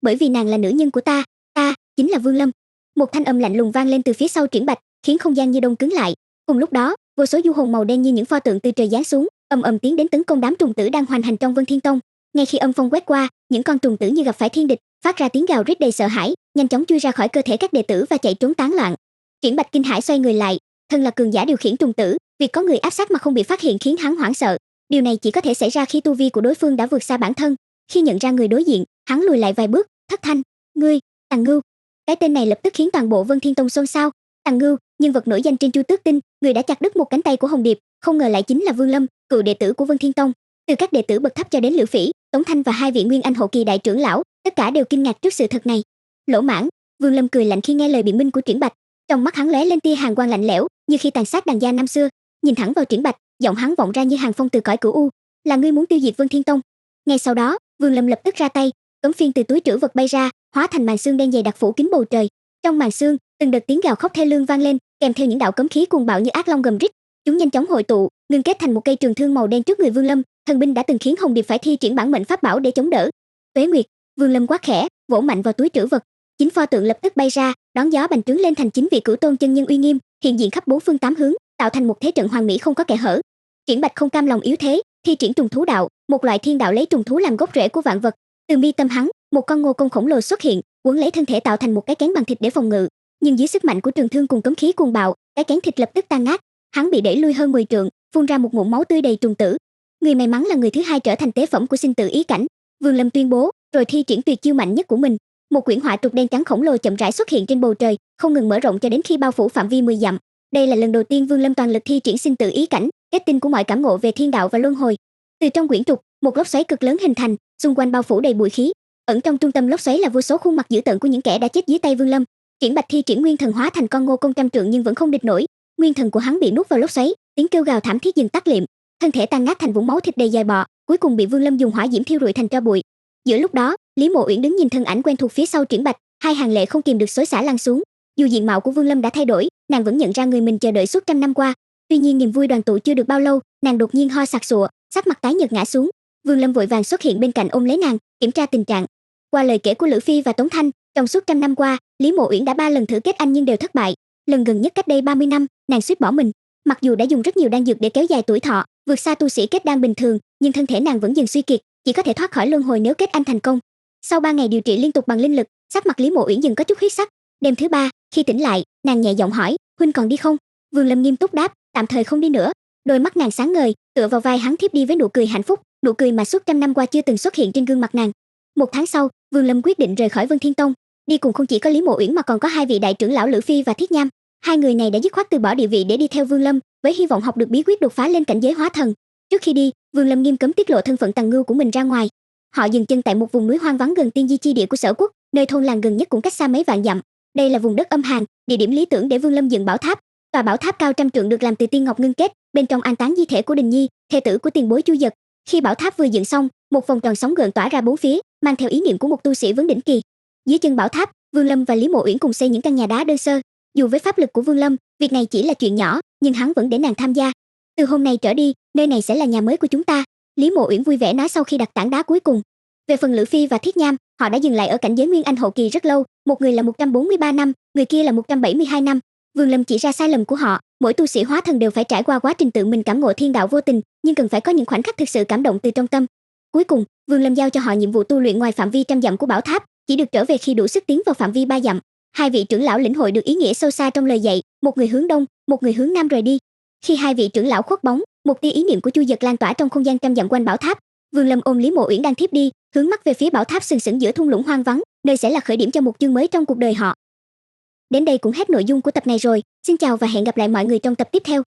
bởi vì nàng là nữ nhân của ta chính là Vương Lâm. Một thanh âm lạnh lùng vang lên từ phía sau Triển Bạch, khiến không gian như đông cứng lại. Cùng lúc đó, vô số du hồn màu đen như những pho tượng từ trời giáng xuống, ầm ầm tiến đến tấn công đám trùng tử đang hoành hành trong Vân Thiên Tông. Ngay khi âm phong quét qua, những con trùng tử như gặp phải thiên địch, phát ra tiếng gào rít đầy sợ hãi, nhanh chóng chui ra khỏi cơ thể các đệ tử và chạy trốn tán loạn. Triển Bạch kinh hãi xoay người lại, thân là cường giả điều khiển trùng tử, việc có người áp sát mà không bị phát hiện khiến hắn hoảng sợ. Điều này chỉ có thể xảy ra khi tu vi của đối phương đã vượt xa bản thân. Khi nhận ra người đối diện, hắn lùi lại vài bước, thất thanh: "Ngươi, Tằng Ngưu." Cái tên này lập tức khiến toàn bộ Vân Thiên Tông xôn xao. Tằng Ngưu, nhân vật nổi danh trên Chu Tước Tinh, người đã chặt đứt một cánh tay của Hồng Điệp, không ngờ lại chính là Vương Lâm, cựu đệ tử của Vân Thiên Tông. Từ các đệ tử bậc thấp cho đến Lữ Phỉ, Tống Thanh và hai vị Nguyên Anh hậu kỳ đại trưởng lão, tất cả đều kinh ngạc trước sự thật này. Lỗ mãng, Vương Lâm cười lạnh khi nghe lời biện minh của Triển Bạch, trong mắt hắn lóe lên tia hàn quang lạnh lẽo, như khi tàn sát đàn gia năm xưa, nhìn thẳng vào Triển Bạch, giọng hắn vọng ra như hàng phong từ cõi cửu u, "Là ngươi muốn tiêu diệt Vân Thiên Tông?" Ngay sau đó, Vương Lâm lập tức ra tay, cấm phiên từ túi trữ vật bay ra, hóa thành màn sương đen dày đặc phủ kín bầu trời. Trong màn sương, từng đợt tiếng gào khóc thê lương vang lên, kèm theo những đạo cấm khí cuồng bạo như ác long gầm rít. Chúng nhanh chóng hội tụ, ngưng kết thành một cây trường thương màu đen trước người Vương Lâm, thần binh đã từng khiến Hồng Điệp phải thi triển bản mệnh pháp bảo để chống đỡ. Tuế Nguyệt, Vương Lâm quát khẽ, vỗ mạnh vào túi trữ vật. Chính pho tượng lập tức bay ra, đón gió bành trướng lên thành chính vị cửu tôn chân nhân uy nghiêm, hiện diện khắp bốn phương tám hướng, tạo thành một thế trận hoàn mỹ không có kẽ hở. Triển Bạch không cam lòng yếu thế, thi triển trùng thú đạo, một loại thiên đạo lấy trùng thú làm gốc rễ của vạn vật. Từ mi tâm hắn, một con ngô công khổng lồ xuất hiện, quấn lấy thân thể tạo thành một cái kén bằng thịt để phòng ngự. Nhưng dưới sức mạnh của trường thương cùng cấm khí cuồng bạo, cái kén thịt lập tức tan nát, hắn bị đẩy lui hơn 10 trượng, phun ra một ngụm máu tươi đầy trùng tử. Người may mắn là người thứ hai trở thành tế phẩm của sinh tử ý cảnh, Vương Lâm tuyên bố, rồi thi triển tuyệt chiêu mạnh nhất của mình. Một quyển họa trục đen trắng khổng lồ chậm rãi xuất hiện trên bầu trời, không ngừng mở rộng cho đến khi bao phủ phạm vi 10 dặm. Đây là lần đầu tiên Vương Lâm toàn lực thi triển sinh tử ý cảnh, kết tinh của mọi cảm ngộ về thiên đạo và luân hồi. Từ trong quyển trục, một lốc xoáy cực lớn hình thành, xung quanh bao phủ đầy bụi khí. Ẩn trong trung tâm lốc xoáy là vô số khuôn mặt dữ tợn của những kẻ đã chết dưới tay Vương Lâm. Triển Bạch thi triển nguyên thần hóa thành con ngô công trăm trượng nhưng vẫn không địch nổi. Nguyên thần của hắn bị nuốt vào lốc xoáy, tiếng kêu gào thảm thiết dần tắt liệm, thân thể tan nát thành vũng máu thịt đầy dòi bọ, cuối cùng bị Vương Lâm dùng hỏa diễm thiêu rụi thành tro bụi. Giữa lúc đó, Lý Mộ Uyển đứng nhìn thân ảnh quen thuộc phía sau Triển Bạch, hai hàng lệ không kìm được xối xả lăn xuống. Dù diện mạo của Vương Lâm đã thay đổi, nàng vẫn nhận ra người mình chờ đợi suốt trăm năm qua. Tuy nhiên niềm vui đoàn tụ chưa được bao lâu, nàng đột nhiên ho sặc sụa, sắc mặt tái nhợt ngã xuống. Vương Lâm vội vàng xuất hiện bên cạnh ôm lấy nàng, kiểm tra tình trạng. Qua lời kể của Lữ Phi và Tống Thanh, trong suốt trăm năm qua, Lý Mộ Uyển đã 3 lần thử kết anh nhưng đều thất bại. Lần gần nhất cách đây 30 năm, nàng suýt bỏ mình. Mặc dù đã dùng rất nhiều đan dược để kéo dài tuổi thọ, vượt xa tu sĩ kết đan bình thường, nhưng thân thể nàng vẫn dần suy kiệt, chỉ có thể thoát khỏi luân hồi nếu kết anh thành công. Sau 3 ngày điều trị liên tục bằng linh lực, sắc mặt Lý Mộ Uyển dần có chút huyết sắc. Đêm thứ 3, khi tỉnh lại, nàng nhẹ giọng hỏi, "Huynh còn đi không?" Vương Lâm nghiêm túc đáp, "Tạm thời không đi nữa." Đôi mắt nàng sáng ngời, tựa vào vai hắn thiếp đi với nụ cười hạnh phúc, nụ cười mà suốt trăm năm qua chưa từng xuất hiện trên gương mặt nàng. 1 tháng sau, Vương Lâm quyết định rời khỏi Vân Thiên Tông. Đi cùng không chỉ có Lý Mộ Uyển mà còn có hai vị đại trưởng lão Lữ Phi và Thiết Nham. Hai người này đã dứt khoát từ bỏ địa vị để đi theo Vương Lâm, với hy vọng học được bí quyết đột phá lên cảnh giới hóa thần. Trước khi đi, Vương Lâm nghiêm cấm tiết lộ thân phận Tằng Ngưu của mình ra ngoài. Họ dừng chân tại một vùng núi hoang vắng gần tiên di chi địa của Sở Quốc, nơi thôn làng gần nhất cũng cách xa mấy vạn dặm. Đây là vùng đất âm hàn, địa điểm lý tưởng để Vương Lâm dựng bảo tháp. Tòa bảo tháp cao trăm trượng được làm từ tiên ngọc ngưng kết, bên trong an táng di thể của Đình Nhi, thê tử của tiền bối Chu Dật. Khi bảo tháp vừa dựng xong, một vòng tròn sóng gợn tỏa ra bốn phía, mang theo ý niệm của một tu sĩ vấn đỉnh kỳ. Dưới chân bảo tháp, Vương Lâm và Lý Mộ Uyển cùng xây những căn nhà đá đơn sơ. Dù với pháp lực của Vương Lâm, việc này chỉ là chuyện nhỏ, nhưng hắn vẫn để nàng tham gia. "Từ hôm nay trở đi, nơi này sẽ là nhà mới của chúng ta." Lý Mộ Uyển vui vẻ nói sau khi đặt tảng đá cuối cùng. Về phần Lữ Phi và Thiết Nham, họ đã dừng lại ở cảnh giới Nguyên Anh hậu kỳ rất lâu, một người là 143 năm, người kia là 172 năm. Vương Lâm chỉ ra sai lầm của họ, mỗi tu sĩ hóa thần đều phải trải qua quá trình tự mình cảm ngộ thiên đạo vô tình, nhưng cần phải có những khoảnh khắc thực sự cảm động từ trong tâm. Cuối cùng, Vương Lâm giao cho họ nhiệm vụ tu luyện ngoài phạm vi trăm dặm của bảo tháp, chỉ được trở về khi đủ sức tiến vào phạm vi 3 dặm. Hai vị trưởng lão lĩnh hội được ý nghĩa sâu xa trong lời dạy, một người hướng đông, một người hướng nam rời đi. Khi hai vị trưởng lão khuất bóng, một tia ý niệm của Chu Dật lan tỏa trong không gian trăm dặm quanh bảo tháp. Vương Lâm ôm Lý Mộ Uyển đang thiếp đi, hướng mắt về phía bảo tháp sừng sững giữa thung lũng hoang vắng, nơi sẽ là khởi điểm cho một chương mới trong cuộc đời họ. Đến đây cũng hết nội dung của tập này rồi, xin chào và hẹn gặp lại mọi người trong tập tiếp theo.